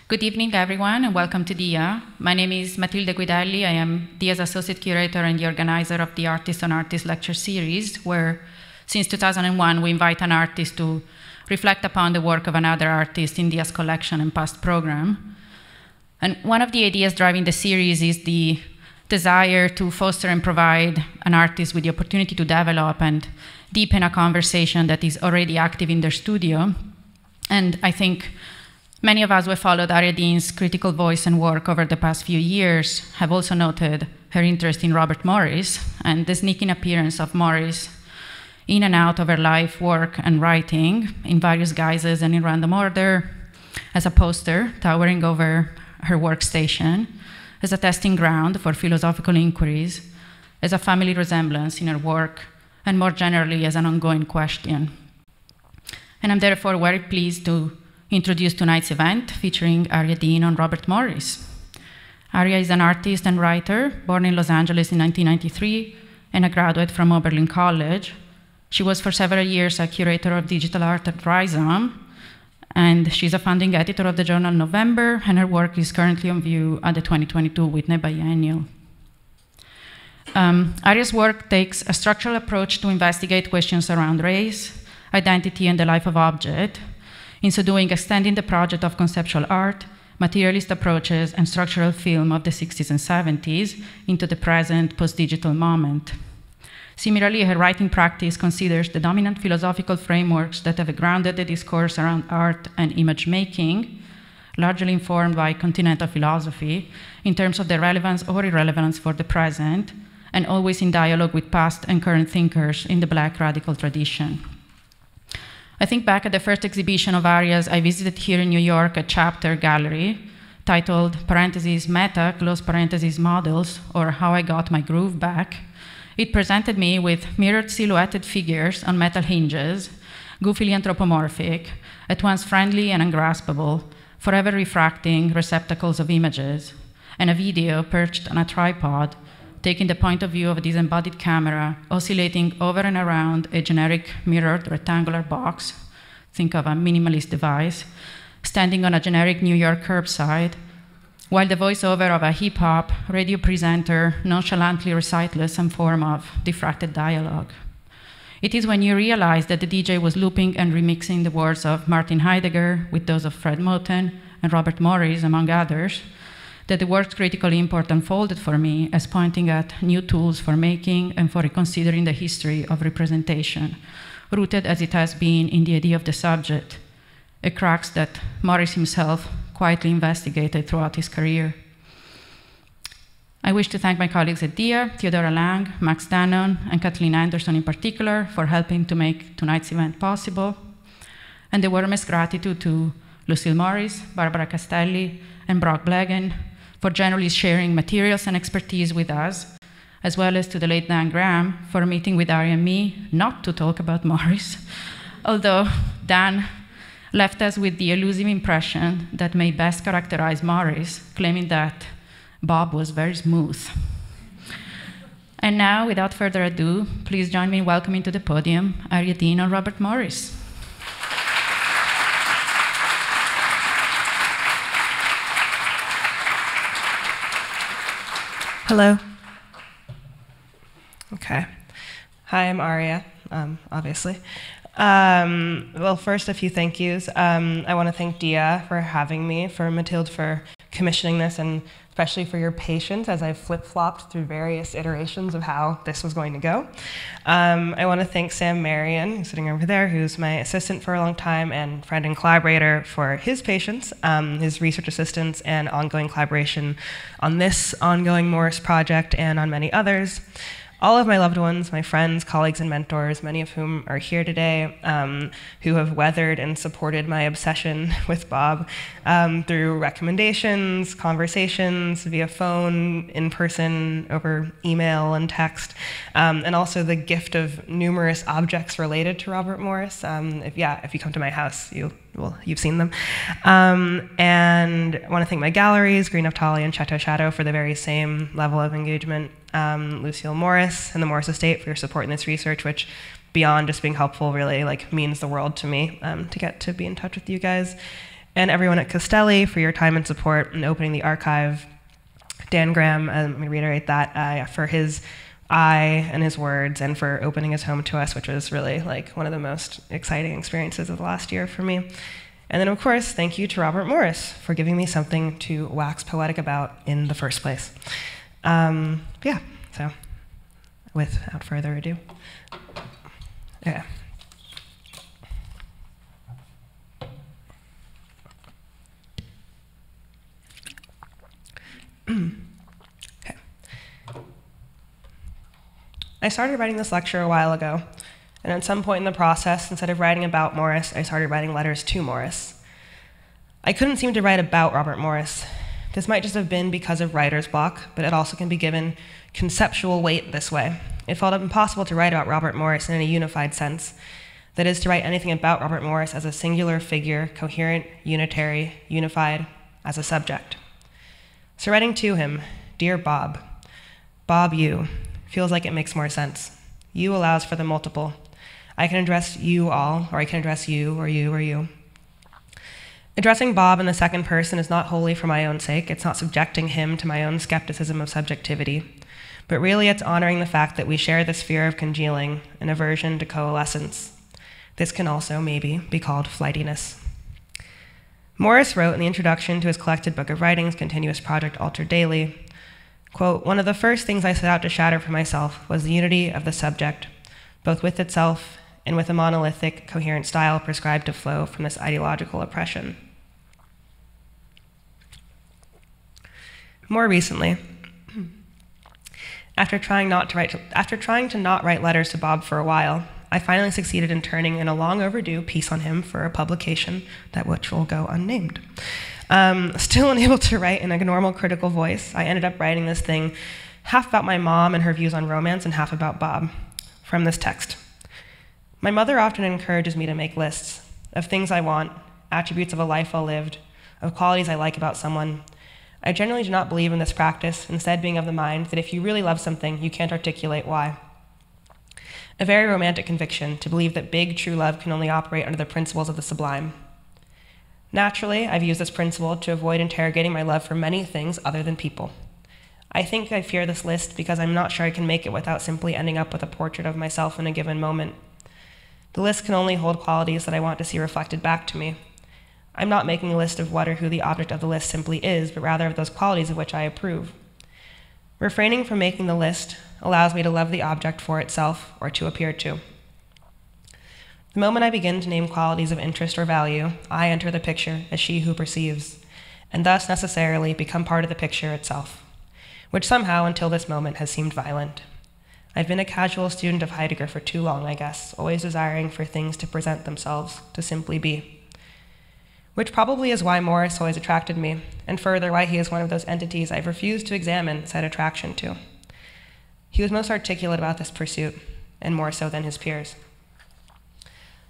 Good evening, everyone, and welcome to DIA. My name is Matilde Guidelli. I am DIA's Associate Curator and the organizer of the Artist on Artist lecture series, where since 2001 we invite an artist to reflect upon the work of another artist in DIA's collection and past program. And one of the ideas driving the series is the desire to foster and provide an artist with the opportunity to develop and deepen a conversation that is already active in their studio. And I think many of us who have followed Aria Dean's critical voice and work over the past few years have also noted her interest in Robert Morris and the sneaking appearance of Morris in and out of her life, work, and writing in various guises and in random order, as a poster towering over her workstation, as a testing ground for philosophical inquiries, as a family resemblance in her work, and more generally as an ongoing question. And I'm therefore very pleased to introduce tonight's event featuring Aria Dean on Robert Morris. Aria is an artist and writer born in Los Angeles in 1993 and a graduate from Oberlin College. She was for several years a curator of digital art at Rhizome, and she's a founding editor of the journal November, and her work is currently on view at the 2022 Whitney Biennial. Aria's work takes a structural approach to investigate questions around race, identity, and the life of object, in so doing extending the project of conceptual art, materialist approaches, and structural film of the 60s and 70s into the present post-digital moment. Similarly, her writing practice considers the dominant philosophical frameworks that have grounded the discourse around art and image making, largely informed by continental philosophy, in terms of their relevance or irrelevance for the present, and always in dialogue with past and current thinkers in the Black radical tradition. I think back at the first exhibition of Aria's I visited here in New York at Chapter Gallery, titled parentheses Meta, close parentheses Models, or How I Got My Groove Back. It presented me with mirrored silhouetted figures on metal hinges, goofily anthropomorphic, at once friendly and ungraspable, forever refracting receptacles of images, and a video perched on a tripod, taking the point of view of a disembodied camera, oscillating over and around a generic mirrored rectangular box, think of a minimalist device, standing on a generic New York curbside, while the voiceover of a hip-hop radio presenter nonchalantly recites some form of diffracted dialogue. It is when you realize that the DJ was looping and remixing the words of Martin Heidegger with those of Fred Moten and Robert Morris, among others, that the work's critical import unfolded for me as pointing at new tools for making and for reconsidering the history of representation, rooted as it has been in the idea of the subject, a crux that Morris himself quietly investigated throughout his career. I wish to thank my colleagues at DIA, Theodora Lang, Max Dannon, and Kathleen Anderson in particular for helping to make tonight's event possible, and the warmest gratitude to Lucille Morris, Barbara Castelli, and Brock Blegen for generally sharing materials and expertise with us, as well as to the late Dan Graham for meeting with Aria and me not to talk about Morris, although Dan left us with the elusive impression that may best characterize Morris, claiming that Bob was very smooth. And now, without further ado, please join me in welcoming to the podium Aria Dean and Robert Morris. Hello. Okay. Hi, I'm Aria, obviously. Well, first, a few thank yous. I want to thank Dia for having me, for Mathilde for commissioning this, and especially for your patience as I've flip-flopped through various iterations of how this was going to go. I want to thank Sam Marion, who's sitting over there, who's my assistant for a long time and friend and collaborator, for his patience, his research assistance, and ongoing collaboration on this ongoing Morris project and on many others. All of my loved ones, my friends, colleagues, and mentors, many of whom are here today, who have weathered and supported my obsession with Bob through recommendations, conversations, via phone, in person, over email and text, and also the gift of numerous objects related to Robert Morris. If you come to my house, you've seen them. And I want to thank my galleries, Green Naftali and Chateau Shadow, for the very same level of engagement. Lucille Morris and the Morris Estate for your support in this research, which beyond just being helpful really means the world to me, to get to be in touch with you guys. and everyone at Castelli for your time and support in opening the archive. Dan Graham, let me reiterate that, for his eye and his words, and for opening his home to us, which was really like one of the most exciting experiences of the last year for me. And then, of course, thank you to Robert Morris for giving me something to wax poetic about in the first place. Yeah, so without further ado. Okay. Okay. I started writing this lecture a while ago, and at some point in the process, instead of writing about Morris, I started writing letters to Morris. I couldn't seem to write about Robert Morris. This might just have been because of writer's block, but it also can be given conceptual weight this way. It felt impossible to write about Robert Morris in a unified sense. That is, to write anything about Robert Morris as a singular figure, coherent, unitary, unified, as a subject. So writing to him, dear Bob, Bob you, feels like it makes more sense. You allows for the multiple. I can address you all, or I can address you, or you, or you. Addressing Bob in the second person is not wholly for my own sake. It's not subjecting him to my own skepticism of subjectivity, but really it's honoring the fact that we share this fear of congealing, an aversion to coalescence. This can also, maybe, be called flightiness. Morris wrote in the introduction to his collected book of writings, Continuous Project Altered Daily, quote, one of the first things I set out to shatter for myself was the unity of the subject, both with itself and with a monolithic, coherent style prescribed to flow from this ideological oppression. More recently, after trying to not write letters to Bob for a while, I finally succeeded in turning in a long overdue piece on him for a publication which will go unnamed. Still unable to write in a normal critical voice, I ended up writing this thing half about my mom and her views on romance and half about Bob from this text. My mother often encourages me to make lists of things I want, attributes of a life well lived, of qualities I like about someone. I generally do not believe in this practice, instead being of the mind that if you really love something, you can't articulate why. A very romantic conviction to believe that big, true love can only operate under the principles of the sublime. Naturally, I've used this principle to avoid interrogating my love for many things other than people. I think I fear this list because I'm not sure I can make it without simply ending up with a portrait of myself in a given moment. The list can only hold qualities that I want to see reflected back to me. I'm not making a list of what or who the object of the list simply is, but rather of those qualities of which I approve. Refraining from making the list allows me to love the object for itself, or to appear to. The moment I begin to name qualities of interest or value, I enter the picture as she who perceives, and thus necessarily become part of the picture itself, which somehow, until this moment, has seemed violent. I've been a casual student of Heidegger for too long, I guess, always desiring for things to present themselves, to simply be. Which probably is why Morris always attracted me, and further why he is one of those entities I've refused to examine said attraction to. He was most articulate about this pursuit, and more so than his peers.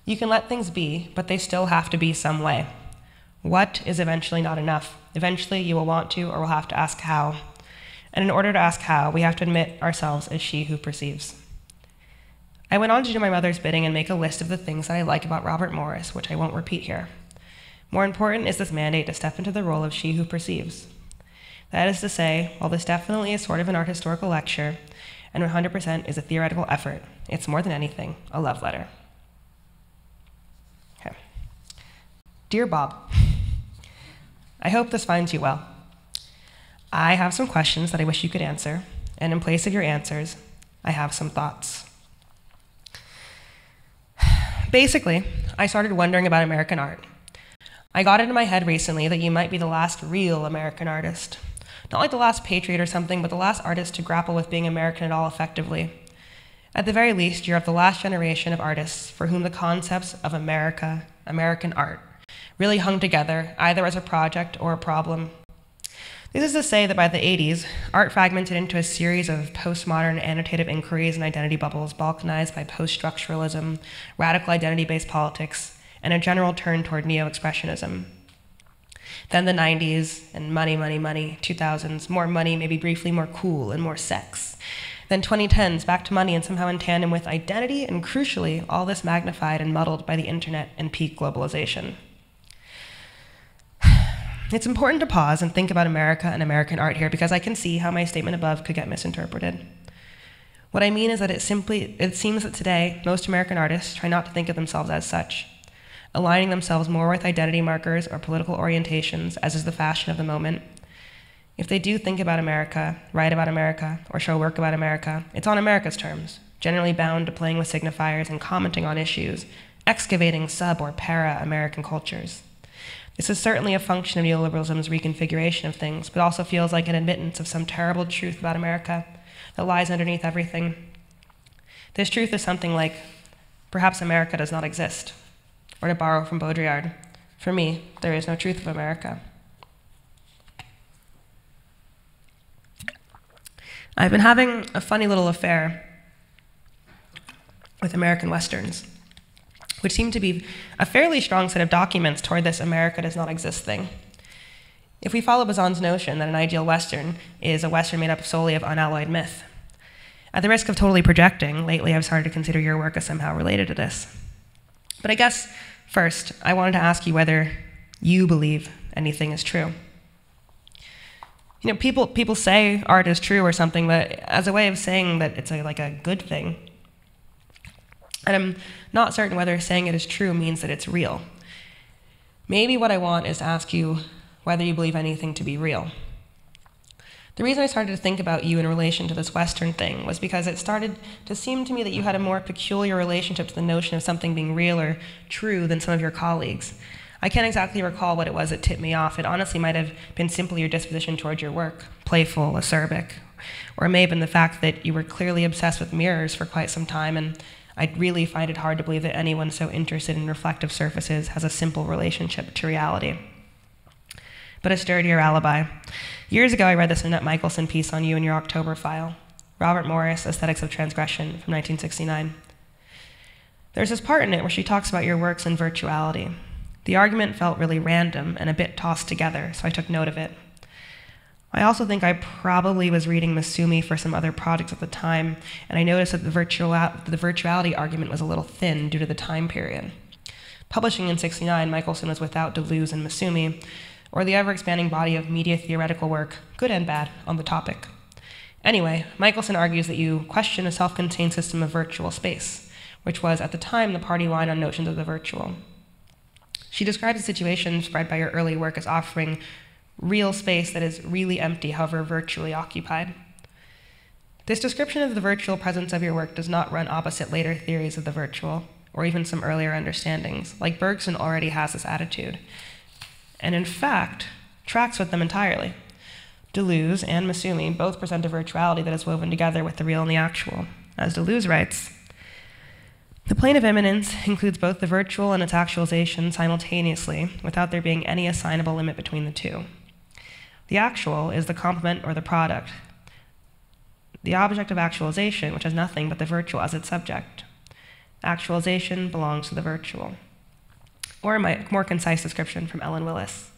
You can let things be, but they still have to be some way. What is eventually not enough? Eventually you will want to or will have to ask how. And in order to ask how, we have to admit ourselves as she who perceives. I went on to do my mother's bidding and make a list of the things that I like about Robert Morris, which I won't repeat here. More important is this mandate to step into the role of she who perceives. That is to say, while this definitely is sort of an art historical lecture, and 100% is a theoretical effort, it's more than anything a love letter. Okay. Dear Bob, I hope this finds you well. I have some questions that I wish you could answer, and in place of your answers, I have some thoughts. Basically, I started wondering about American art. I got it in my head recently that you might be the last real American artist. Not like the last patriot or something, but the last artist to grapple with being American at all effectively. At the very least, you're of the last generation of artists for whom the concepts of America, American art, really hung together, either as a project or a problem. This is to say that by the 80s, art fragmented into a series of postmodern annotative inquiries and identity bubbles balkanized by post-structuralism, radical identity-based politics, and a general turn toward neo-expressionism. Then the 90s, and money, money, money, 2000s, more money, maybe briefly more cool and more sex. Then 2010s, back to money and somehow in tandem with identity, and crucially, all this magnified and muddled by the internet and peak globalization. It's important to pause and think about America and American art here because I can see how my statement above could get misinterpreted. What I mean is that it seems that today, most American artists try not to think of themselves as such, aligning themselves more with identity markers or political orientations, as is the fashion of the moment. If they do think about America, write about America, or show work about America, it's on America's terms, generally bound to playing with signifiers and commenting on issues, excavating sub- or para-American cultures. This is certainly a function of neoliberalism's reconfiguration of things, but also feels like an admittance of some terrible truth about America that lies underneath everything. This truth is something like, perhaps America does not exist. Or to borrow from Baudrillard, for me, there is no truth of America. I've been having a funny little affair with American Westerns, which seem to be a fairly strong set of documents toward this America does not exist thing. If we follow Bazan's notion that an ideal Western is a Western made up solely of unalloyed myth, at the risk of totally projecting, lately I've started to consider your work as somehow related to this. But I guess, first, I wanted to ask you whether you believe anything is true. You know, people say art is true or something, but as a way of saying that it's like a good thing. And I'm not certain whether saying it is true means that it's real. Maybe what I want is to ask you whether you believe anything to be real. The reason I started to think about you in relation to this Western thing was because it started to seem to me that you had a more peculiar relationship to the notion of something being real or true than some of your colleagues. I can't exactly recall what it was that tipped me off. It honestly might have been simply your disposition towards your work, playful, acerbic, or it may have been the fact that you were clearly obsessed with mirrors for quite some time, and I really find it hard to believe that anyone so interested in reflective surfaces has a simple relationship to reality. But a sturdier alibi. Years ago, I read this Annette Michelson piece on you in your October file, Robert Morris, Aesthetics of Transgression, from 1969. There's this part in it where she talks about your works in virtuality. The argument felt really random and a bit tossed together, so I took note of it. I also think I probably was reading Masumi for some other projects at the time, and I noticed that the virtuality argument was a little thin due to the time period. Publishing in '69, Michelson was without Deleuze and Masumi, or the ever-expanding body of media theoretical work, good and bad, on the topic. Anyway, Michelson argues that you question a self-contained system of virtual space, which was, at the time, the party line on notions of the virtual. She describes the situation described by your early work as offering real space that is really empty, however virtually occupied. This description of the virtual presence of your work does not run opposite later theories of the virtual, or even some earlier understandings, like Bergson already has this attitude, and in fact, tracks with them entirely. Deleuze and Masumi both present a virtuality that is woven together with the real and the actual. As Deleuze writes, the plane of immanence includes both the virtual and its actualization simultaneously, without there being any assignable limit between the two. The actual is the complement or the product, the object of actualization, which has nothing but the virtual as its subject. Actualization belongs to the virtual. Or a more concise description from Ellen Willis.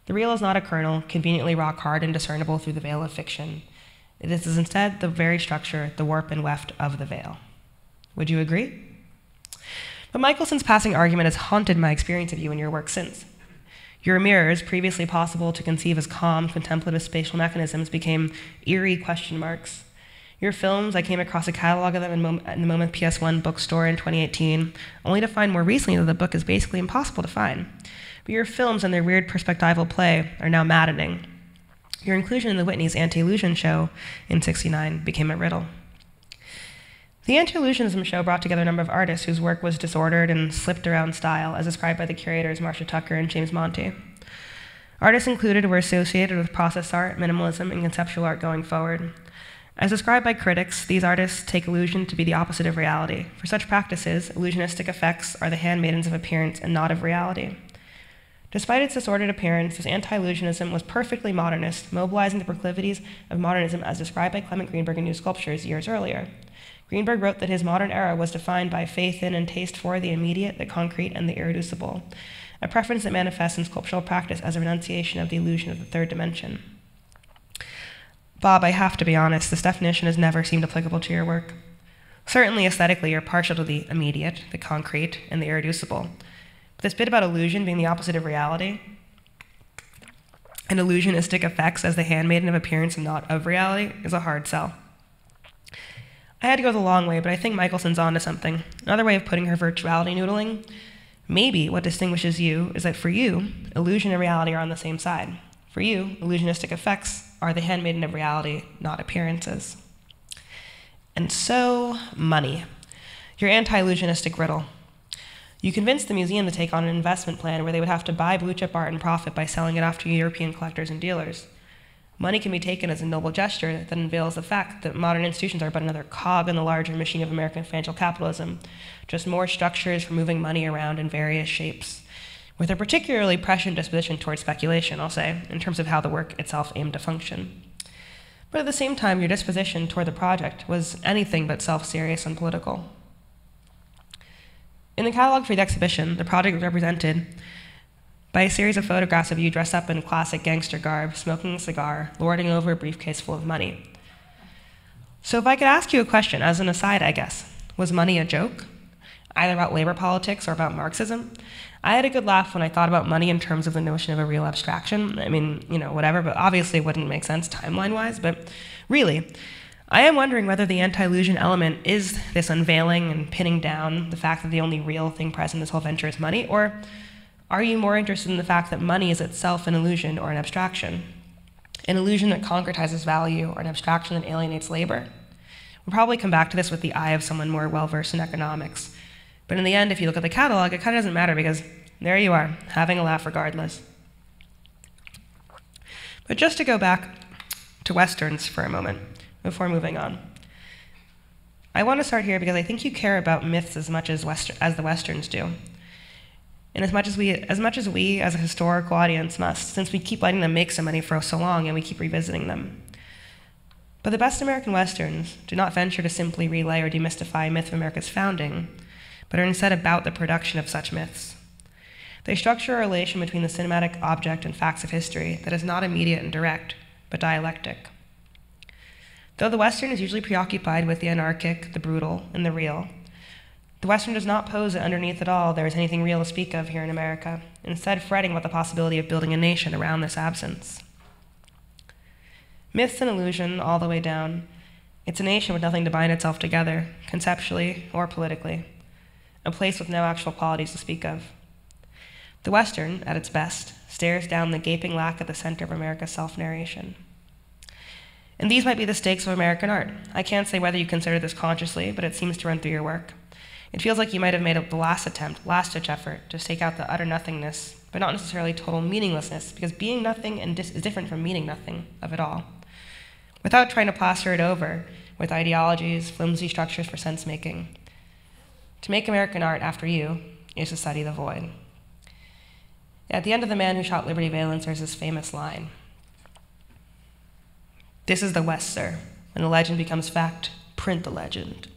The real is not a kernel, conveniently rock-hard and discernible through the veil of fiction. It is instead the very structure, the warp and weft of the veil. Would you agree? But Michelson's passing argument has haunted my experience of you and your work since. Your mirrors, previously possible to conceive as calm, contemplative spatial mechanisms, became eerie question marks. Your films, I came across a catalog of them in the Moment PS1 bookstore in 2018, only to find more recently that the book is basically impossible to find. But your films and their weird perspectival play are now maddening. Your inclusion in the Whitney's Anti-Illusion show in '69 became a riddle. The Anti-Illusionism show brought together a number of artists whose work was disordered and slipped around style, as described by the curators Marcia Tucker and James Monti. Artists included were associated with process art, minimalism, and conceptual art going forward. As described by critics, these artists take illusion to be the opposite of reality. For such practices, illusionistic effects are the handmaidens of appearance and not of reality. Despite its disordered appearance, this anti-illusionism was perfectly modernist, mobilizing the proclivities of modernism as described by Clement Greenberg in New Sculptures years earlier. Greenberg wrote that his modern era was defined by faith in and taste for the immediate, the concrete, and the irreducible, a preference that manifests in sculptural practice as a renunciation of the illusion of the third dimension. Bob, I have to be honest, this definition has never seemed applicable to your work. Certainly aesthetically, you're partial to the immediate, the concrete, and the irreducible. But this bit about illusion being the opposite of reality, and illusionistic effects as the handmaiden of appearance and not of reality is a hard sell. I had to go the long way, but I think Michelson's onto something. Another way of putting her virtuality noodling. Maybe what distinguishes you is that for you, illusion and reality are on the same side. For you, illusionistic effects are the handmaiden of reality, not appearances. And so, money. Your anti-illusionistic riddle. You convinced the museum to take on an investment plan where they would have to buy blue-chip art and profit by selling it off to European collectors and dealers. Money can be taken as a noble gesture that unveils the fact that modern institutions are but another cog in the larger machine of American financial capitalism, just more structures for moving money around in various shapes, with a particularly prescient disposition towards speculation, I'll say, in terms of how the work itself aimed to function. But at the same time, your disposition toward the project was anything but self-serious and political. In the catalog for the exhibition, the project was represented by a series of photographs of you dressed up in classic gangster garb, smoking a cigar, lording over a briefcase full of money. So if I could ask you a question, as an aside, I guess, was money a joke? Either about labor politics or about Marxism? I had a good laugh when I thought about money in terms of the notion of a real abstraction. I mean, whatever, but obviously it wouldn't make sense timeline-wise, but really, I am wondering whether the anti-illusion element is this unveiling and pinning down the fact that the only real thing present in this whole venture is money, or are you more interested in the fact that money is itself an illusion or an abstraction? An illusion that concretizes value or an abstraction that alienates labor? We'll probably come back to this with the eye of someone more well-versed in economics. But in the end, if you look at the catalog, it kind of doesn't matter because there you are, having a laugh regardless. But just to go back to Westerns for a moment before moving on. I want to start here because I think you care about myths as much as the Westerns do. And as much as we as a historical audience must, since we keep letting them make so many for so long and we keep revisiting them. But the best American Westerns do not venture to simply relay or demystify a myth of America's founding, but are instead about the production of such myths. They structure a relation between the cinematic object and facts of history that is not immediate and direct, but dialectic. Though the Western is usually preoccupied with the anarchic, the brutal, and the real, the Western does not pose that underneath it all there is anything real to speak of here in America, instead fretting about the possibility of building a nation around this absence. Myths and illusion all the way down, it's a nation with nothing to bind itself together, conceptually or politically, a place with no actual qualities to speak of. The Western, at its best, stares down the gaping lack at the center of America's self-narration. And these might be the stakes of American art. I can't say whether you consider this consciously, but it seems to run through your work. It feels like you might have made the last-ditch effort to stake out the utter nothingness, but not necessarily total meaninglessness, because being nothing is different from meaning nothing of it all. Without trying to plaster it over with ideologies, flimsy structures for sense-making. To make American art after you is to study the void. At the end of The Man Who Shot Liberty Valance, there's this famous line. "This is the West, sir. When the legend becomes fact, print the legend."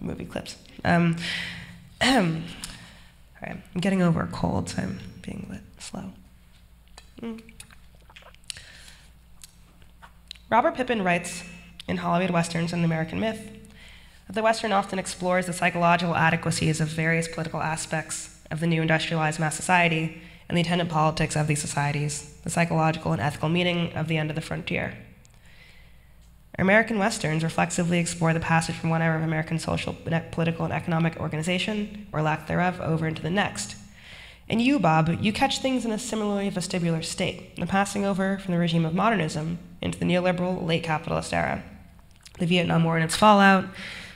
Movie clips. All right, I'm getting over a cold, so I'm being a bit slow. Robert Pippin writes in Hollywood Westerns and the American Myth that the Western often explores the psychological adequacies of various political aspects of the new industrialized mass society and the attendant politics of these societies, the psychological and ethical meaning of the end of the frontier. American Westerns reflexively explore the passage from one era of American social, political, and economic organization, or lack thereof, over into the next. And you, Bob, you catch things in a similarly vestibular state, the passing over from the regime of modernism into the neoliberal, late capitalist era. The Vietnam War and its fallout,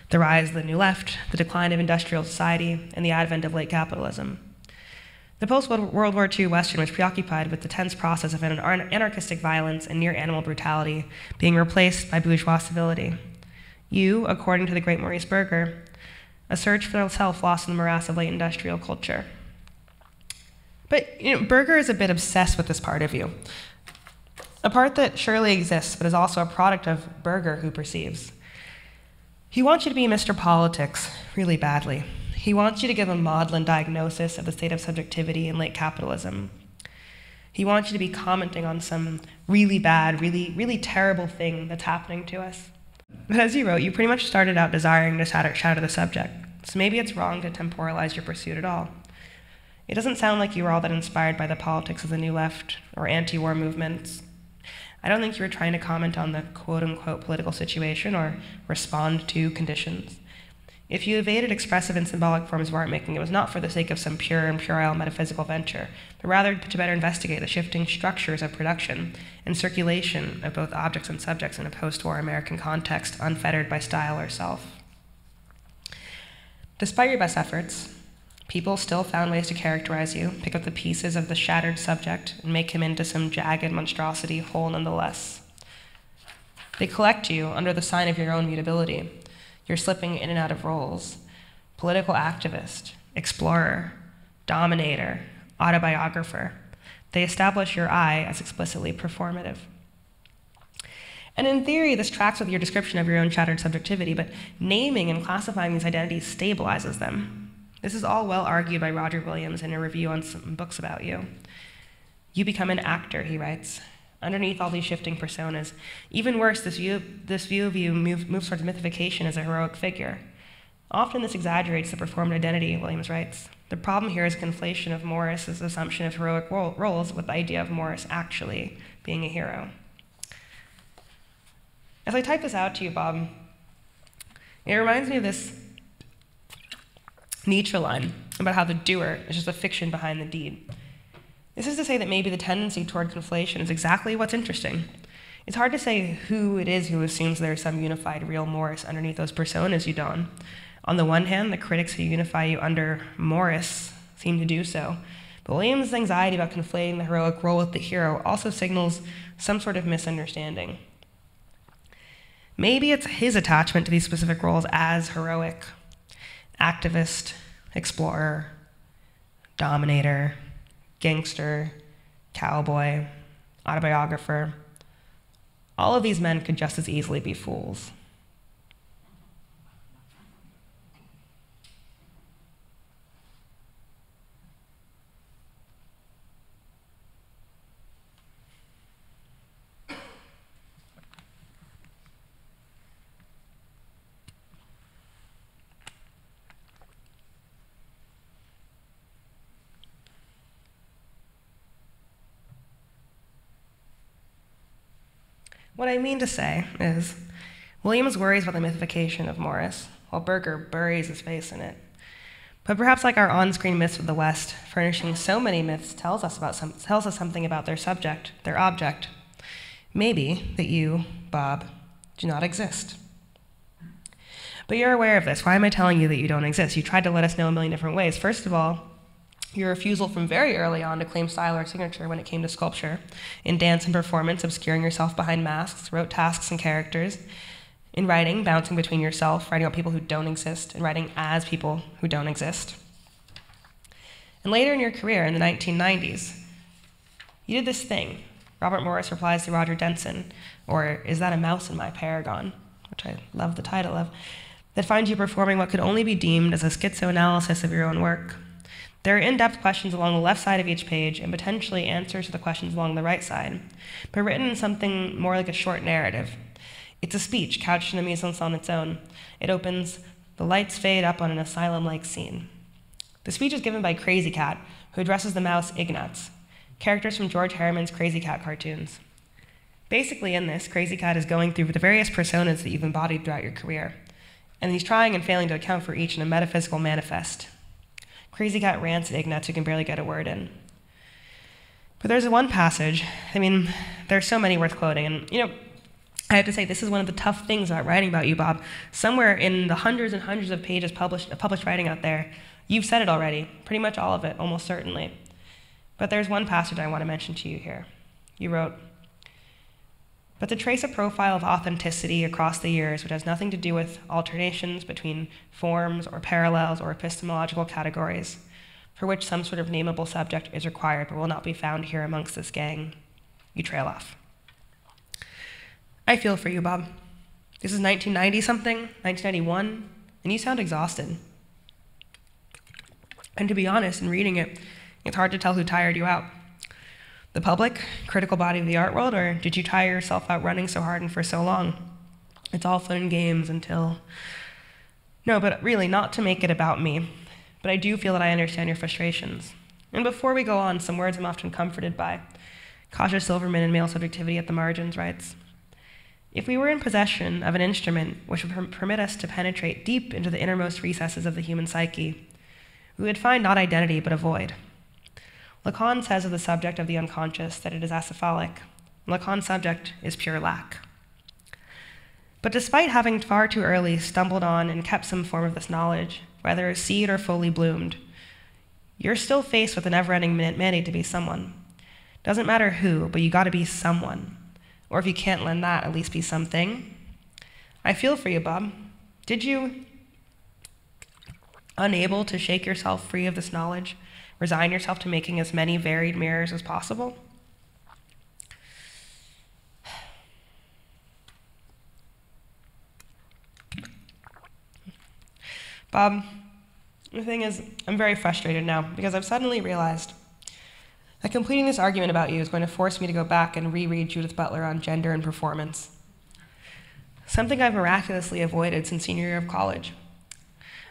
the rise of the New Left, the decline of industrial society, and the advent of late capitalism. The post-World War II Western was preoccupied with the tense process of an anarchistic violence and near-animal brutality being replaced by bourgeois civility. You, according to the great Maurice Berger, a search for the self lost in the morass of late industrial culture. But Berger is a bit obsessed with this part of you. A part that surely exists, but is also a product of Berger who perceives. He wants you to be Mr. Politics really badly. He wants you to give a maudlin diagnosis of the state of subjectivity in late capitalism. He wants you to be commenting on some really bad, really terrible thing that's happening to us. But as you wrote, you pretty much started out desiring to shadow the subject, so maybe it's wrong to temporalize your pursuit at all. It doesn't sound like you were all that inspired by the politics of the New Left or anti-war movements. I don't think you were trying to comment on the quote-unquote political situation or respond to conditions. If you evaded expressive and symbolic forms of art making, it was not for the sake of some pure and puerile metaphysical venture, but rather to better investigate the shifting structures of production and circulation of both objects and subjects in a post-war American context, unfettered by style or self. Despite your best efforts, people still found ways to characterize you, pick up the pieces of the shattered subject, and make him into some jagged monstrosity whole nonetheless. They collect you under the sign of your own mutability. You're slipping in and out of roles: political activist, explorer, dominator, autobiographer. They establish your I as explicitly performative. And in theory, this tracks with your description of your own shattered subjectivity, but naming and classifying these identities stabilizes them. This is all well argued by Roger Williams in a review on some books about you. You become an actor, he writes, underneath all these shifting personas. Even worse, this view of you moves towards mythification as a heroic figure. Often this exaggerates the performed identity, Williams writes. The problem here is a conflation of Morris's assumption of heroic roles with the idea of Morris actually being a hero. As I type this out to you, Bob, it reminds me of this Nietzsche line about how the doer is just a fiction behind the deed. This is to say that maybe the tendency toward conflation is exactly what's interesting. It's hard to say who it is who assumes there's some unified real Morris underneath those personas you don. On the one hand, the critics who unify you under Morris seem to do so, but Williams' anxiety about conflating the heroic role with the hero also signals some sort of misunderstanding. Maybe it's his attachment to these specific roles as heroic: activist, explorer, dominator, gangster, cowboy, autobiographer. All of these men could just as easily be fools. What I mean to say is, Williams worries about the mythification of Morris, while Berger buries his face in it. But perhaps like our on-screen myths of the West, furnishing so many myths tells us something about their subject, their object. Maybe that you, Bob, do not exist. But you're aware of this. Why am I telling you that you don't exist? You tried to let us know a million different ways. First of all, your refusal from very early on to claim style or signature when it came to sculpture. In dance and performance, obscuring yourself behind masks, rote tasks and characters. In writing, bouncing between yourself, writing about people who don't exist, and writing as people who don't exist. And later in your career, in the 1990s, you did this thing. Robert Morris replies to Roger Denson, or Is That a Mouse in My Paragon? Which I love the title of, that finds you performing what could only be deemed as a schizoanalysis of your own work. There are in-depth questions along the left side of each page and potentially answers to the questions along the right side, but written in something more like a short narrative. It's a speech couched in a mise-en-scène on its own. It opens, the lights fade up on an asylum-like scene. The speech is given by Crazy Cat, who addresses the mouse Ignatz, characters from George Herriman's Crazy Cat cartoons. Basically in this, Crazy Cat is going through the various personas that you've embodied throughout your career, and he's trying and failing to account for each in a metaphysical manifest. Crazy Cat rants at Ignatz, who can barely get a word in. But there's one passage, there's so many worth quoting, and I have to say, this is one of the tough things about writing about you, Bob. Somewhere in the hundreds and hundreds of pages published writing out there, you've said it already, pretty much all of it, almost certainly. But there's one passage I want to mention to you here. You wrote, "But to trace a profile of authenticity across the years which has nothing to do with alternations between forms or parallels or epistemological categories, for which some sort of nameable subject is required but will not be found here amongst this gang, you trail off." I feel for you, Bob. This is 1990-something, 1991, and you sound exhausted. And to be honest, in reading it, it's hard to tell who tired you out. The public, critical body of the art world, or did you tire yourself out running so hard and for so long? It's all fun and games until... No, but really, not to make it about me, but I do feel that I understand your frustrations. And before we go on, some words I'm often comforted by. Kasia Silverman in Male Subjectivity at the Margins writes, "If we were in possession of an instrument which would permit us to penetrate deep into the innermost recesses of the human psyche, we would find not identity but a void." Lacan says of the subject of the unconscious that it is acephalic. Lacan's subject is pure lack. But despite having far too early stumbled on and kept some form of this knowledge, whether a seed or fully bloomed, you're still faced with a never-ending mandate to be someone. Doesn't matter who, but you gotta be someone. Or if you can't lend that, at least be something. I feel for you, Bob. Did you, unable to shake yourself free of this knowledge, resign yourself to making as many varied mirrors as possible? Bob, the thing is, I'm very frustrated now because I've suddenly realized that completing this argument about you is going to force me to go back and reread Judith Butler on gender and performance. Something I've miraculously avoided since senior year of college.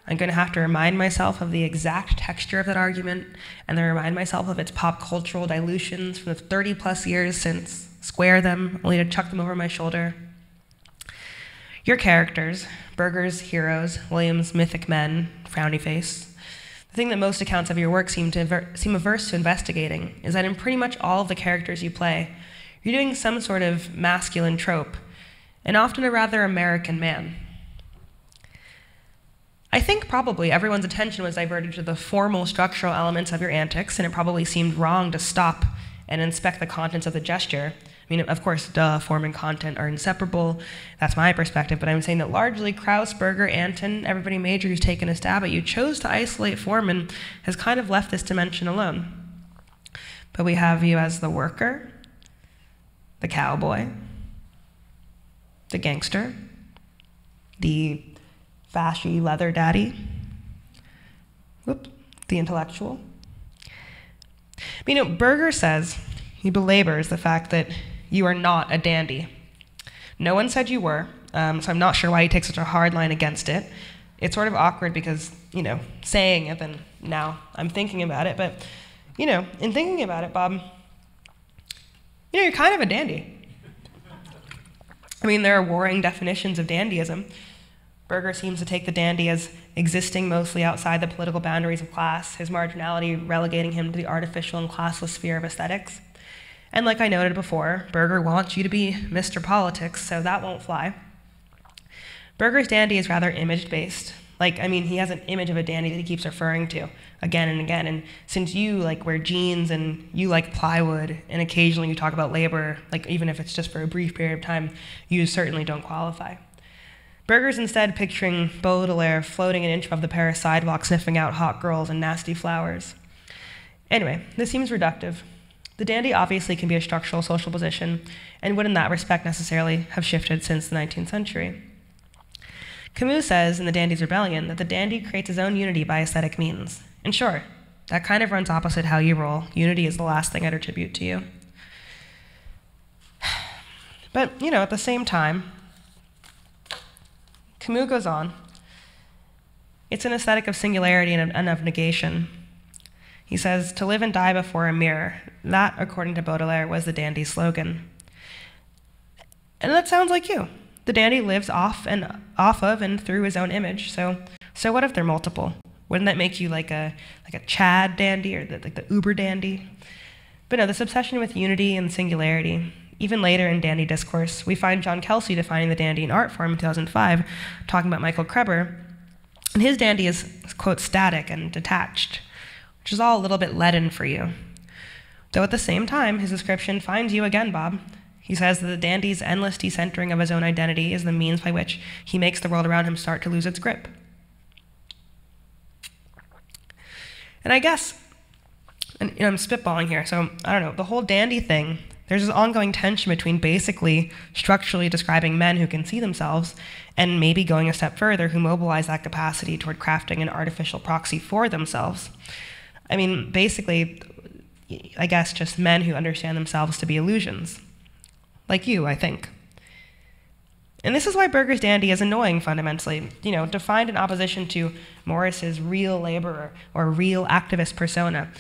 I'm going to have to remind myself of the exact texture of that argument and then remind myself of its pop cultural dilutions from the 30 plus years since, square them, only to chuck them over my shoulder. Your characters, Berger's heroes, William's mythic men, frowny face. The thing that most accounts of your work seem averse to investigating is that in pretty much all of the characters you play, you're doing some sort of masculine trope, and often a rather American man. I think probably everyone's attention was diverted to the formal structural elements of your antics, and it probably seemed wrong to stop and inspect the contents of the gesture. I mean, of course, form and content are inseparable. That's my perspective, but I'm saying that largely Krauss, Berger, Anton, everybody major who's taken a stab at you chose to isolate form and has kind of left this dimension alone. But we have you as the worker, the cowboy, the gangster, the fashy leather daddy, the intellectual. You know, Berger says, he belabors the fact that you are not a dandy. No one said you were, so I'm not sure why he takes such a hard line against it. It's sort of awkward because, you know, saying it, then now I'm thinking about it, but, you know, in thinking about it, Bob, you know, you're kind of a dandy. I mean, there are warring definitions of dandyism. Berger seems to take the dandy as existing mostly outside the political boundaries of class, his marginality relegating him to the artificial and classless sphere of aesthetics. And like I noted before, Berger wants you to be Mr. Politics, so that won't fly. Berger's dandy is rather image-based. Like, I mean, he has an image of a dandy that he keeps referring to again and again. And since you like wear jeans and you like plywood, and occasionally you talk about labor, like even if it's just for a brief period of time, you certainly don't qualify. Berger's instead picturing Baudelaire floating an inch above the Paris sidewalk, sniffing out hot girls and nasty flowers. Anyway, this seems reductive. The dandy obviously can be a structural social position, and would in that respect necessarily have shifted since the 19th century. Camus says in The Dandy's Rebellion that the dandy creates his own unity by aesthetic means. And sure, that kind of runs opposite how you roll. Unity is the last thing I'd attribute to you. But, you know, at the same time, Camus goes on. It's an aesthetic of singularity and of negation. He says, to live and die before a mirror. That, according to Baudelaire, was the dandy's slogan. And that sounds like you. The dandy lives off of and through his own image. So what if they're multiple? Wouldn't that make you like a Chad dandy or like the Uber dandy? But no, this obsession with unity and singularity. Even later in dandy discourse, we find John Kelsey defining the dandy in Artforum in 2005, talking about Michael Kreber. And his dandy is, quote, static and detached, which is all a little bit leaden for you. Though at the same time, his description finds you again, Bob. He says that the dandy's endless decentering of his own identity is the means by which he makes the world around him start to lose its grip. And I guess, and you know, I'm spitballing here, so I don't know, the whole dandy thing, there's this ongoing tension between basically structurally describing men who can see themselves and maybe going a step further who mobilize that capacity toward crafting an artificial proxy for themselves. I mean, basically, I guess just men who understand themselves to be illusions. Like you, I think. And this is why Berger's dandy is annoying, fundamentally. You know, defined in opposition to Morris's real laborer or real activist persona.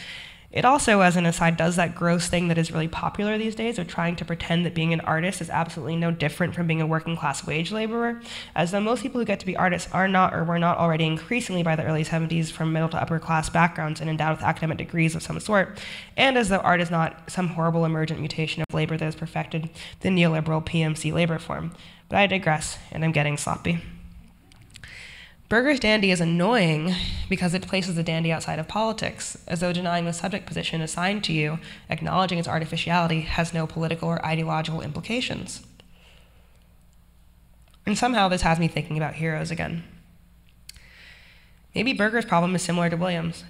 It also, as an aside, does that gross thing that is really popular these days of trying to pretend that being an artist is absolutely no different from being a working class wage laborer, as though most people who get to be artists are not or were not already increasingly by the early 70s from middle to upper class backgrounds and endowed with academic degrees of some sort, and as though art is not some horrible emergent mutation of labor that has perfected the neoliberal PMC labor form. But I digress, and I'm getting sloppy. Berger's dandy is annoying because it places the dandy outside of politics, as though denying the subject position assigned to you, acknowledging its artificiality, has no political or ideological implications. And somehow this has me thinking about heroes again. Maybe Berger's problem is similar to Williams,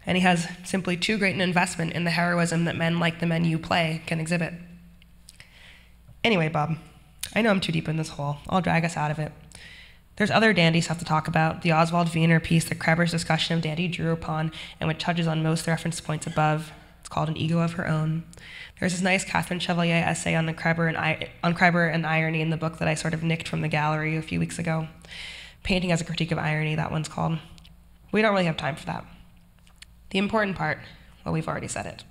and he has simply too great an investment in the heroism that men like the men you play can exhibit. Anyway, Bob, I know I'm too deep in this hole. I'll drag us out of it. There's other dandy stuff to talk about, the Oswald Wiener piece that Kreber's discussion of dandy drew upon and which touches on most of the reference points above. It's called An Ego of Her Own. There's this nice Catherine Chevalier essay on Kreber and irony in the book that I sort of nicked from the gallery a few weeks ago. Painting as a Critique of Irony, that one's called. We don't really have time for that. The important part, well, we've already said it.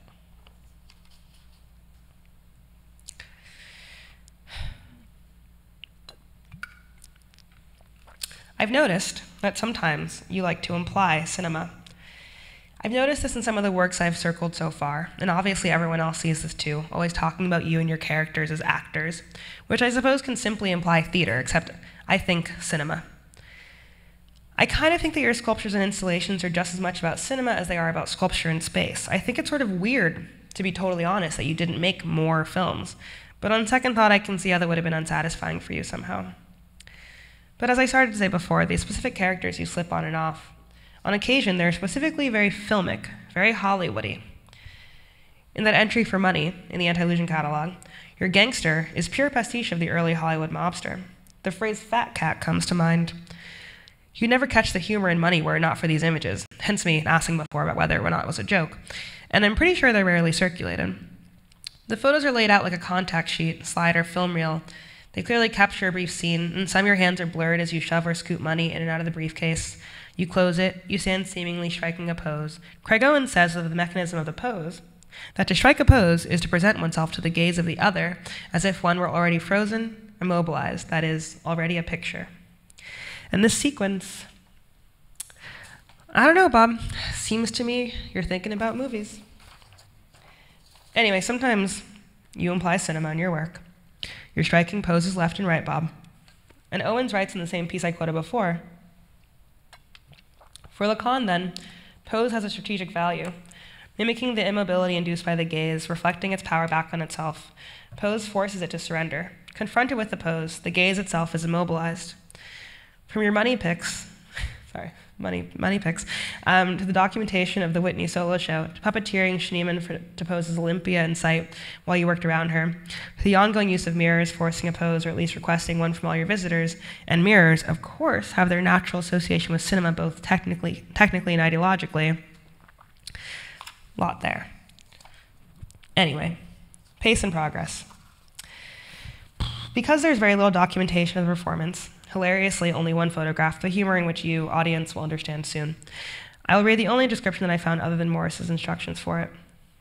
I've noticed that sometimes you like to imply cinema. I've noticed this in some of the works I've circled so far, and obviously everyone else sees this too, always talking about you and your characters as actors, which I suppose can simply imply theater, except I think cinema. I kind of think that your sculptures and installations are just as much about cinema as they are about sculpture in space. I think it's sort of weird, to be totally honest, that you didn't make more films, but on second thought I can see how that would have been unsatisfying for you somehow. But as I started to say before, the specific characters you slip on and off, on occasion they're specifically very filmic, very Hollywoody. In that entry for Money, in the Anti-Illusion catalog, your gangster is pure pastiche of the early Hollywood mobster. The phrase fat cat comes to mind. You'd never catch the humor in Money were it not for these images, hence me asking before about whether or not it was a joke, and I'm pretty sure they're rarely circulated. The photos are laid out like a contact sheet, slide, or film reel. They clearly capture a brief scene, and some of your hands are blurred as you shove or scoop money in and out of the briefcase. You close it, you stand seemingly striking a pose. Craig Owen says of the mechanism of the pose, that to strike a pose is to present oneself to the gaze of the other as if one were already frozen, immobilized, that is, already a picture. And this sequence, I don't know, Bob, seems to me you're thinking about movies. Anyway, sometimes you imply cinema in your work. You're striking poses left and right, Bob. And Owens writes in the same piece I quoted before, for Lacan, then, pose has a strategic value, mimicking the immobility induced by the gaze, reflecting its power back on itself. Pose forces it to surrender. Confronted with the pose, the gaze itself is immobilized. From your money pics, to the documentation of the Whitney solo show, to puppeteering Schneemann to pose as Olympia in sight while you worked around her, to the ongoing use of mirrors, forcing a pose or at least requesting one from all your visitors, and mirrors, of course, have their natural association with cinema both technically and ideologically. Lot there. Anyway, pace and progress. Because there's very little documentation of the performance, hilariously only one photograph, the humor in which you, audience, will understand soon, I will read the only description that I found other than Morris's instructions for it.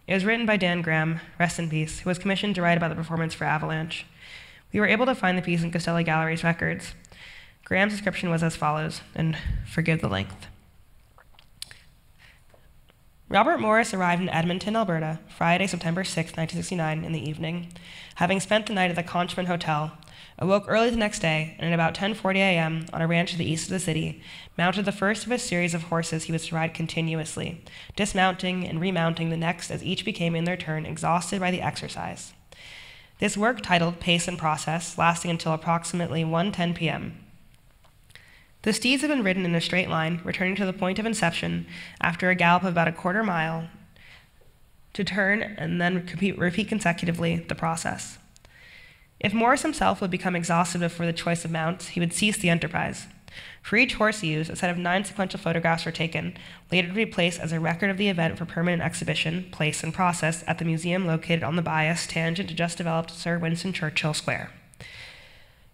It was written by Dan Graham, rest in peace, who was commissioned to write about the performance for Avalanche. We were able to find the piece in Costelli Gallery's records. Graham's description was as follows, and forgive the length. Robert Morris arrived in Edmonton, Alberta, Friday, September 6, 1969, in the evening, having spent the night at the Conchman Hotel, awoke early the next day, and at about 10:40 a.m., on a ranch to the east of the city, mounted the first of a series of horses he was to ride continuously, dismounting and remounting the next as each became in their turn exhausted by the exercise. This work, titled Pace and Process, lasting until approximately 1:10 p.m. The steeds had been ridden in a straight line, returning to the point of inception after a gallop of about a quarter mile, to turn and then repeat consecutively the process. If Morris himself would become exhausted before the choice of mounts, he would cease the enterprise. For each horse he used, a set of 9 sequential photographs were taken, later to be placed as a record of the event for permanent exhibition, place, and process at the museum located on the bias tangent to just developed Sir Winston Churchill Square.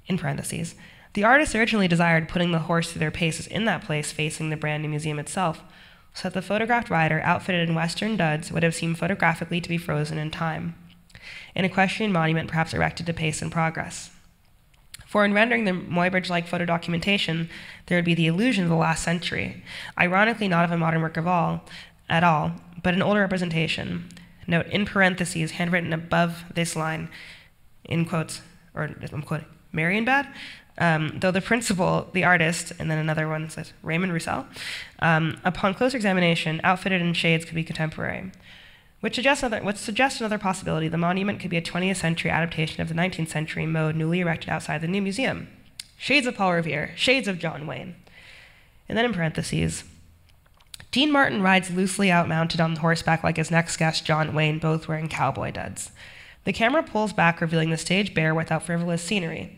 In parentheses, the artist originally desired putting the horse through their paces in that place facing the brand new museum itself, so that the photographed rider outfitted in Western duds would have seemed photographically to be frozen in time, an equestrian monument perhaps erected to pace and progress. For in rendering the Muybridge-like photo documentation, there would be the illusion of the last century, ironically not of a modern work at all, but an older representation. Note, in parentheses, handwritten above this line, in quotes, or I'm quoting, Marienbad, though the principal, the artist, and then another one says Raymond Roussel, upon closer examination, outfitted in shades could be contemporary. Which suggests another possibility. The monument could be a 20th century adaptation of the 19th century mode newly erected outside the new museum. Shades of Paul Revere, shades of John Wayne. And then in parentheses, Dean Martin rides loosely out mounted on horseback like his next guest, John Wayne, both wearing cowboy duds. The camera pulls back, revealing the stage bare without frivolous scenery.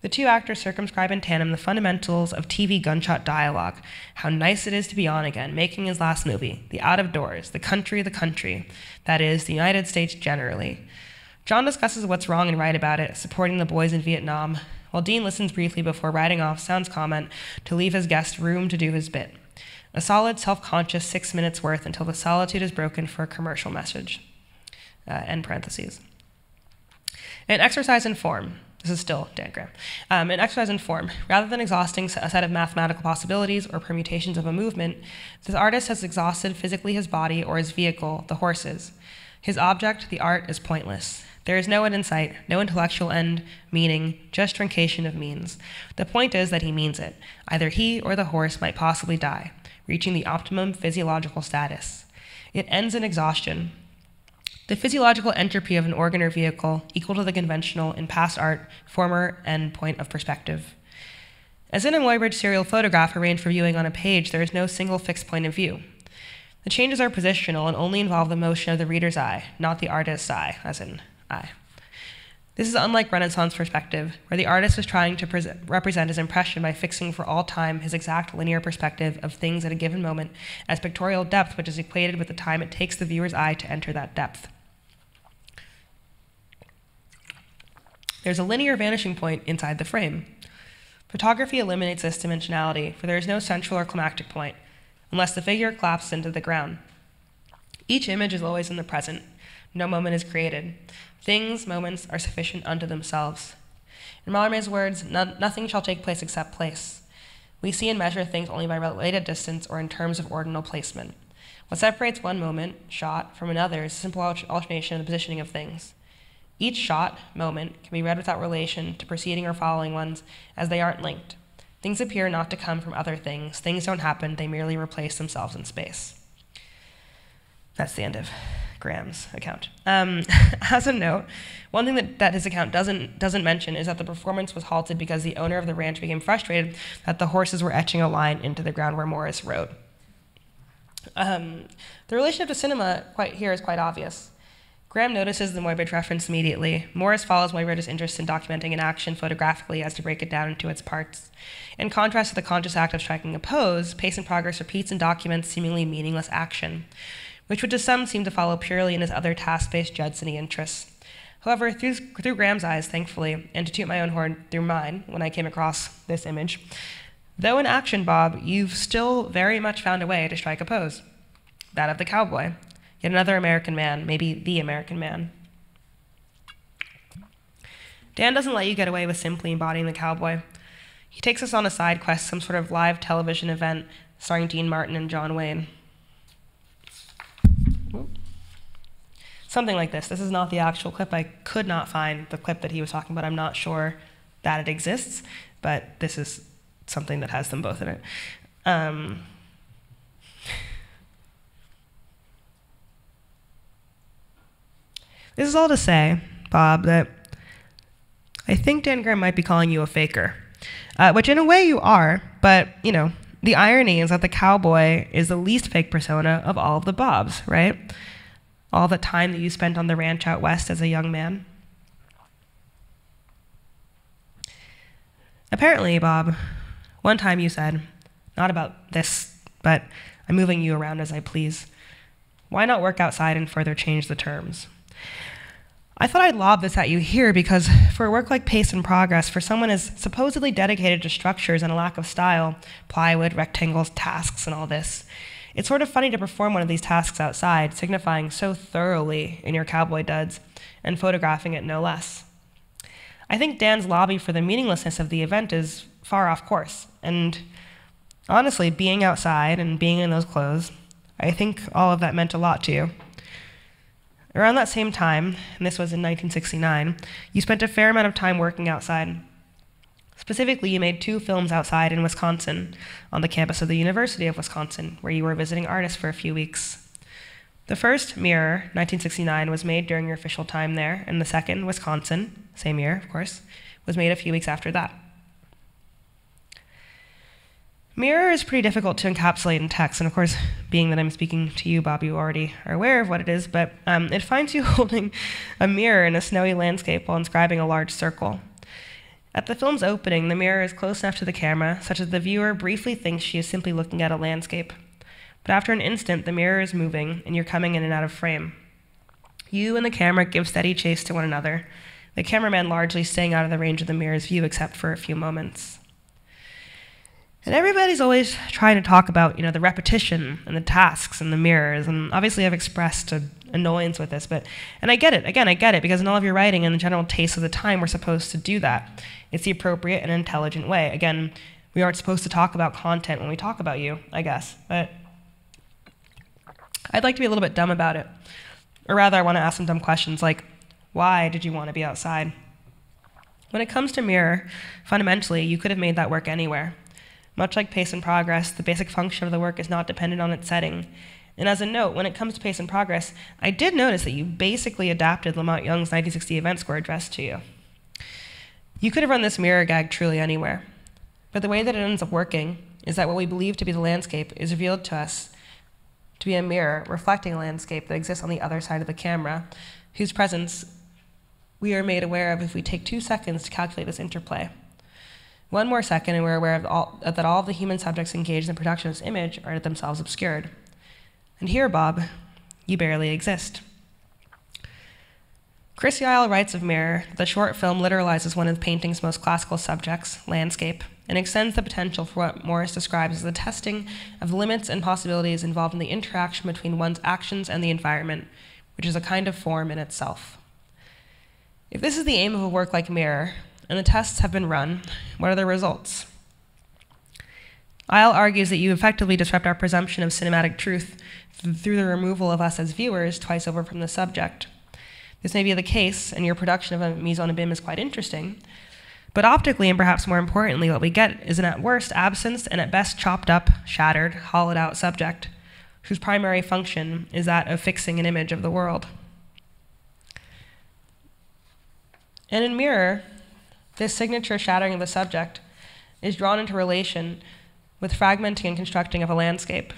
The two actors circumscribe in tandem the fundamentals of TV gunshot dialogue. How nice it is to be on again, making his last movie, the out of doors, the country, that is, the United States generally. John discusses what's wrong and right about it, supporting the boys in Vietnam, while Dean listens briefly before riding off Sound's comment to leave his guest room to do his bit. A solid, self-conscious 6 minutes worth until the solitude is broken for a commercial message. End parentheses. An exercise in form. This is still Dan Graham. An exercise in form. Rather than exhausting a set of mathematical possibilities or permutations of a movement, this artist has exhausted physically his body or his vehicle, the horses. His object, the art, is pointless. There is no end in sight, no intellectual end, meaning, just truncation of means. The point is that he means it. Either he or the horse might possibly die, reaching the optimum physiological status. It ends in exhaustion. The physiological entropy of an organ or vehicle equal to the conventional in past art, former end point of perspective. As in a Muybridge serial photograph arranged for viewing on a page, there is no single fixed point of view. The changes are positional and only involve the motion of the reader's eye, not the artist's eye, as in eye. This is unlike Renaissance perspective, where the artist is trying to represent his impression by fixing for all time his exact linear perspective of things at a given moment as pictorial depth, which is equated with the time it takes the viewer's eye to enter that depth. There's a linear vanishing point inside the frame. Photography eliminates this dimensionality, for there is no central or climactic point, unless the figure collapses into the ground. Each image is always in the present. No moment is created. Things, moments, are sufficient unto themselves. In Mallarmé's words, nothing shall take place except place. We see and measure things only by related distance or in terms of ordinal placement. What separates one moment, shot, from another is a simple alternation of the positioning of things. Each shot, moment, can be read without relation to preceding or following ones, as they aren't linked. Things appear not to come from other things. Things don't happen, they merely replace themselves in space. That's the end of Graham's account. As a note, one thing that his account doesn't mention is that the performance was halted because the owner of the ranch became frustrated that the horses were etching a line into the ground where Morris rode. The relationship to cinema here is quite obvious. Graham notices the Muybridge reference immediately. Morris follows Muybridge's interest in documenting an action photographically as to break it down into its parts. In contrast to the conscious act of striking a pose, Pace and Progress repeats and documents seemingly meaningless action, which would to some seem to follow purely in his other task-based Judsony interests. However, through Graham's eyes, thankfully, and to toot my own horn through mine when I came across this image, though in action, Bob, you've still very much found a way to strike a pose. That of the cowboy. Yet another American man, maybe the American man. Dan doesn't let you get away with simply embodying the cowboy. He takes us on a side quest, some sort of live television event starring Dean Martin and John Wayne. Something like this. This is not the actual clip. I could not find the clip that he was talking about. I'm not sure that it exists, but this is something that has them both in it. This is all to say, Bob, that I think Dan Graham might be calling you a faker, which in a way you are, but, you know, the irony is that the cowboy is the least fake persona of all of the Bobs, right? All the time that you spent on the ranch out west as a young man. Apparently, Bob, one time you said, not about this, but I'm moving you around as I please. Why not work outside and further change the terms? I thought I'd lob this at you here because for a work like Pace and Progress, for someone as supposedly dedicated to structures and a lack of style, plywood, rectangles, tasks, and all this, It's sort of funny to perform one of these tasks outside, signifying so thoroughly in your cowboy duds, and photographing it no less. I think Dan's lobby for the meaninglessness of the event is far off course, and honestly, being outside and being in those clothes, I think all of that meant a lot to you. Around that same time, and this was in 1969, you spent a fair amount of time working outside. Specifically, you made 2 films outside in Wisconsin, on the campus of the University of Wisconsin, where you were visiting artists for a few weeks. The first, Mirror, 1969, was made during your official time there, and the second, Wisconsin, same year, of course, was made a few weeks after that. Mirror is pretty difficult to encapsulate in text, and of course, being that I'm speaking to you, Bob, you already are aware of what it is, but it finds you holding a mirror in a snowy landscape while inscribing a large circle. At the film's opening, the mirror is close enough to the camera, such that the viewer briefly thinks she is simply looking at a landscape. But after an instant, the mirror is moving, and you're coming in and out of frame. You and the camera give steady chase to one another, the cameraman largely staying out of the range of the mirror's view except for a few moments. And everybody's always trying to talk about, the repetition and the tasks and the mirrors, and obviously I've expressed an annoyance with this, and I get it, I get it, because in all of your writing and the general taste of the time, we're supposed to do that. It's the appropriate and intelligent way. Again, we aren't supposed to talk about content when we talk about you, I guess, but I'd like to be a little bit dumb about it. Or rather, I want to ask some dumb questions like, why did you want to be outside? When it comes to Mirror, fundamentally, you could have made that work anywhere. Much like Pace and Progress, the basic function of the work is not dependent on its setting. And as a note, when it comes to Pace and Progress, I did notice that you basically adapted Lamont Young's 1960 event score addressed to you. You could have run this mirror gag truly anywhere. But the way that it ends up working is that what we believe to be the landscape is revealed to us to be a mirror reflecting a landscape that exists on the other side of the camera, whose presence we are made aware of if we take 2 seconds to calculate this interplay. 1 more second, and we're aware of that all of the human subjects engaged in the production of this image are themselves obscured. And here, Bob, you barely exist. Chris Yile writes of Mirror that the short film literalizes one of painting's most classical subjects, landscape, and extends the potential for what Morris describes as the testing of the limits and possibilities involved in the interaction between one's actions and the environment, which is a kind of form in itself. If this is the aim of a work like Mirror, and the tests have been run, what are the results? Yile argues that you effectively disrupt our presumption of cinematic truth through the removal of us as viewers twice over from the subject. This may be the case, and your production of a mise en abîme is quite interesting, but optically, and perhaps more importantly, what we get is an at worst absent and at best chopped up, shattered, hollowed out subject, whose primary function is that of fixing an image of the world. And in Mirror, this signature shattering of the subject is drawn into relation with fragmenting and constructing of a landscape.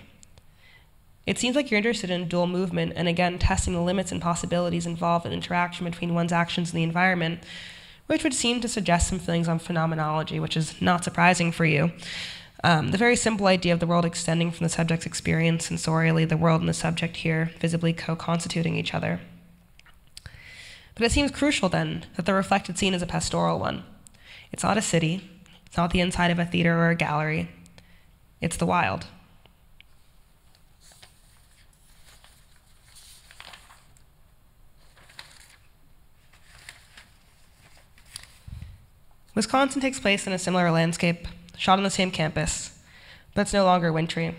It seems like you're interested in dual movement and again testing the limits and possibilities involved in interaction between one's actions and the environment, which would seem to suggest some feelings on phenomenology, which is not surprising for you. The very simple idea of the world extending from the subject's experience sensorially, the world and the subject here visibly co-constituting each other. But it seems crucial, then, that the reflected scene is a pastoral one. It's not a city. It's not the inside of a theater or a gallery. It's the wild. Wisconsin takes place in a similar landscape, shot on the same campus, but it's no longer wintry.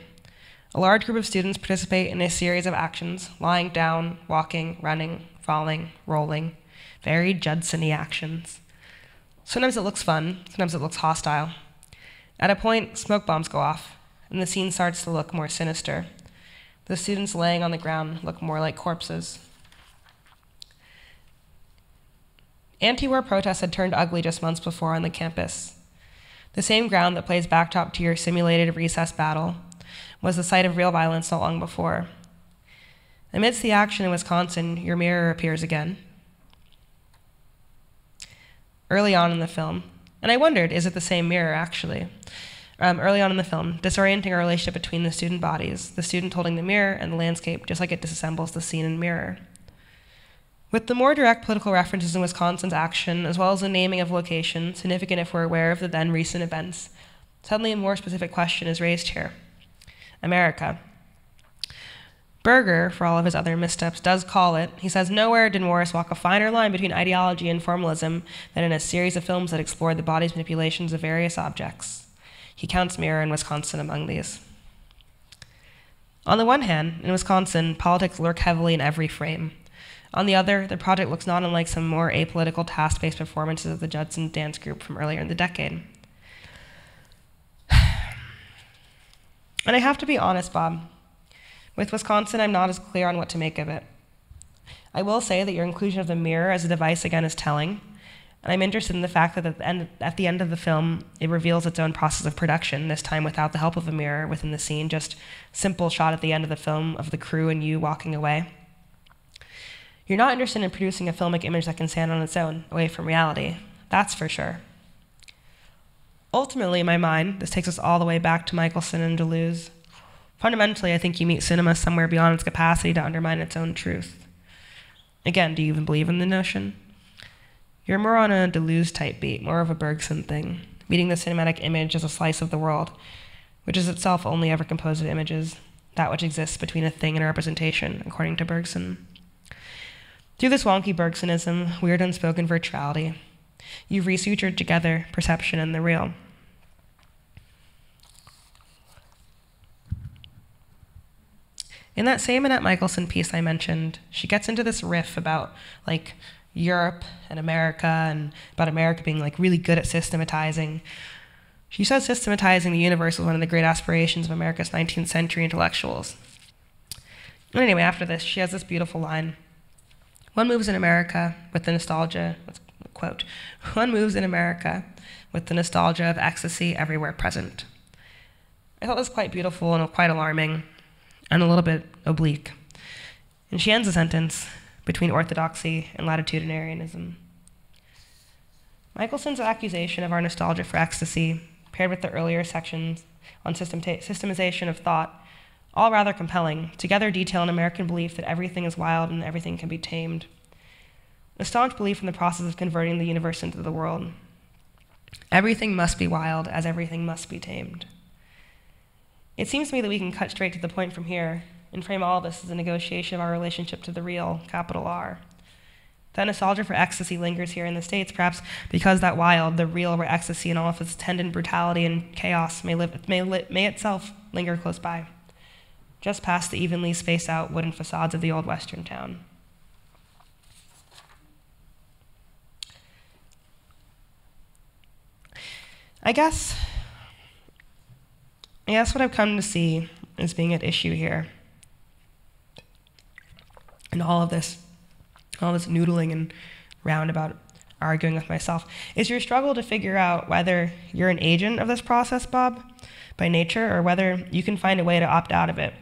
A large group of students participate in a series of actions, lying down, walking, running, falling, rolling, very Judson-y actions. Sometimes it looks fun, sometimes it looks hostile. At a point, smoke bombs go off, and the scene starts to look more sinister. The students laying on the ground look more like corpses. Anti-war protests had turned ugly just months before on the campus. The same ground that plays backdrop to your simulated recess battle was the site of real violence not long before. Amidst the action in Wisconsin, your mirror appears again. Early on in the film, and I wondered, is it the same mirror actually? Early on in the film, disorienting a relationship between the student bodies, the student holding the mirror and the landscape, just like it disassembles the scene in Mirror. With the more direct political references in Wisconsin's action, as well as the naming of location, significant if we're aware of the then recent events, suddenly a more specific question is raised here. America. Berger, for all of his other missteps, does call it. He says, nowhere did Morris walk a finer line between ideology and formalism than in a series of films that explored the body's manipulations of various objects. He counts Mirror and Wisconsin among these. On the one hand, in Wisconsin, politics lurk heavily in every frame. On the other, the project looks not unlike some more apolitical task-based performances of the Judson dance group from earlier in the decade. And I have to be honest, Bob. With Wisconsin, I'm not as clear on what to make of it. I will say that your inclusion of the mirror as a device again is telling, and I'm interested in the fact that at the end of the film, it reveals its own process of production, this time without the help of a mirror within the scene, just simple shot at the end of the film of the crew and you walking away. You're not interested in producing a filmic image that can stand on its own, away from reality. That's for sure. Ultimately, in my mind, this takes us all the way back to Michelson and Deleuze. Fundamentally, I think you meet cinema somewhere beyond its capacity to undermine its own truth. Again, do you even believe in the notion? You're more on a Deleuze-type beat, more of a Bergson thing, meeting the cinematic image as a slice of the world, which is itself only ever composed of images, that which exists between a thing and a representation, according to Bergson. Through this wonky Bergsonism, weird unspoken virtuality, you've resutured together perception and the real. In that same Annette Michelson piece I mentioned, she gets into this riff about like Europe and America, and about America being like really good at systematizing. She says systematizing the universe was one of the great aspirations of America's 19th century intellectuals. And anyway, after this, she has this beautiful line. One moves in America with the nostalgia, quote, one moves in America with the nostalgia of ecstasy everywhere present. I thought this was quite beautiful and quite alarming, and a little bit oblique. And she ends the sentence, between orthodoxy and latitudinarianism. Michelson's accusation of our nostalgia for ecstasy, paired with the earlier sections on systemization of thought, all rather compelling, together detail an American belief that everything is wild and everything can be tamed. A staunch belief in the process of converting the universe into the world. Everything must be wild, as everything must be tamed. It seems to me that we can cut straight to the point from here and frame all of this as a negotiation of our relationship to the real, capital R. That nostalgia for ecstasy lingers here in the States, perhaps because that wild, the real, where ecstasy and all of its attendant brutality and chaos may itself linger close by, just past the evenly spaced out wooden facades of the old Western town. I guess what I've come to see as being at issue here, and all this noodling and roundabout arguing with myself, is your struggle to figure out whether you're an agent of this process, Bob, by nature, or whether you can find a way to opt out of it,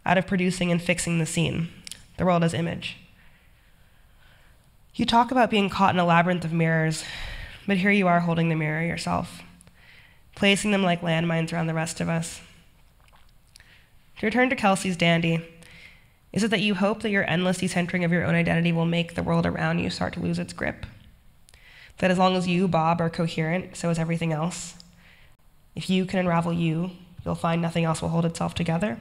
out of producing and fixing the scene, the world as image. You talk about being caught in a labyrinth of mirrors, but here you are holding the mirror yourself, placing them like landmines around the rest of us. To return to Kelsey's dandy, is it that you hope that your endless decentering of your own identity will make the world around you start to lose its grip? That as long as you, Bob, are coherent, so is everything else? If you can unravel you, you'll find nothing else will hold itself together?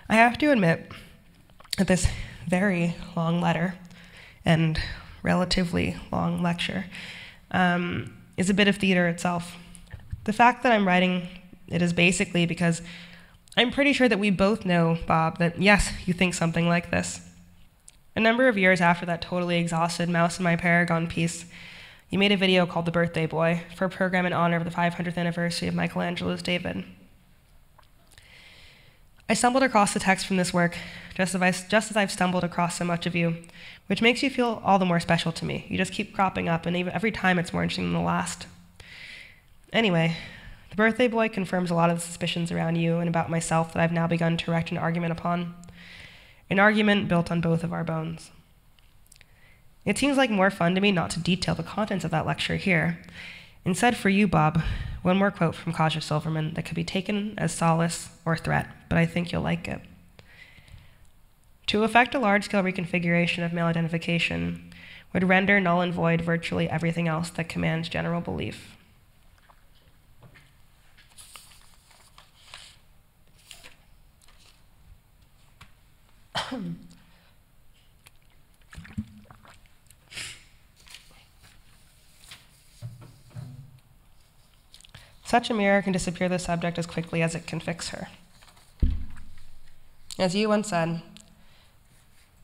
I have to admit that this very long letter and relatively long lecture is a bit of theater itself. The fact that I'm writing it is basically because I'm pretty sure that we both know, Bob, that yes, you think something like this. A number of years after that totally exhausted Mouse in My Paragon piece, you made a video called The Birthday Boy for a program in honor of the 500th anniversary of Michelangelo's David. I stumbled across the text from this work, just as I've stumbled across so much of you, which makes you feel all the more special to me. You just keep cropping up, and even every time it's more interesting than the last. Anyway, The Birthday Boy confirms a lot of the suspicions around you and about myself that I've now begun to erect an argument upon. An argument built on both of our bones. It seems like more fun to me not to detail the contents of that lecture here. Instead, for you, Bob, one more quote from Kaja Silverman that could be taken as solace or threat, but I think you'll like it. To effect a large-scale reconfiguration of male identification, would render null and void virtually everything else that commands general belief. Such a mirror can disappear the subject as quickly as it can fix her. As you once said,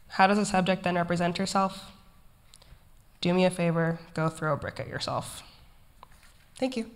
how does a subject then represent herself? Do me a favor, go throw a brick at yourself. Thank you.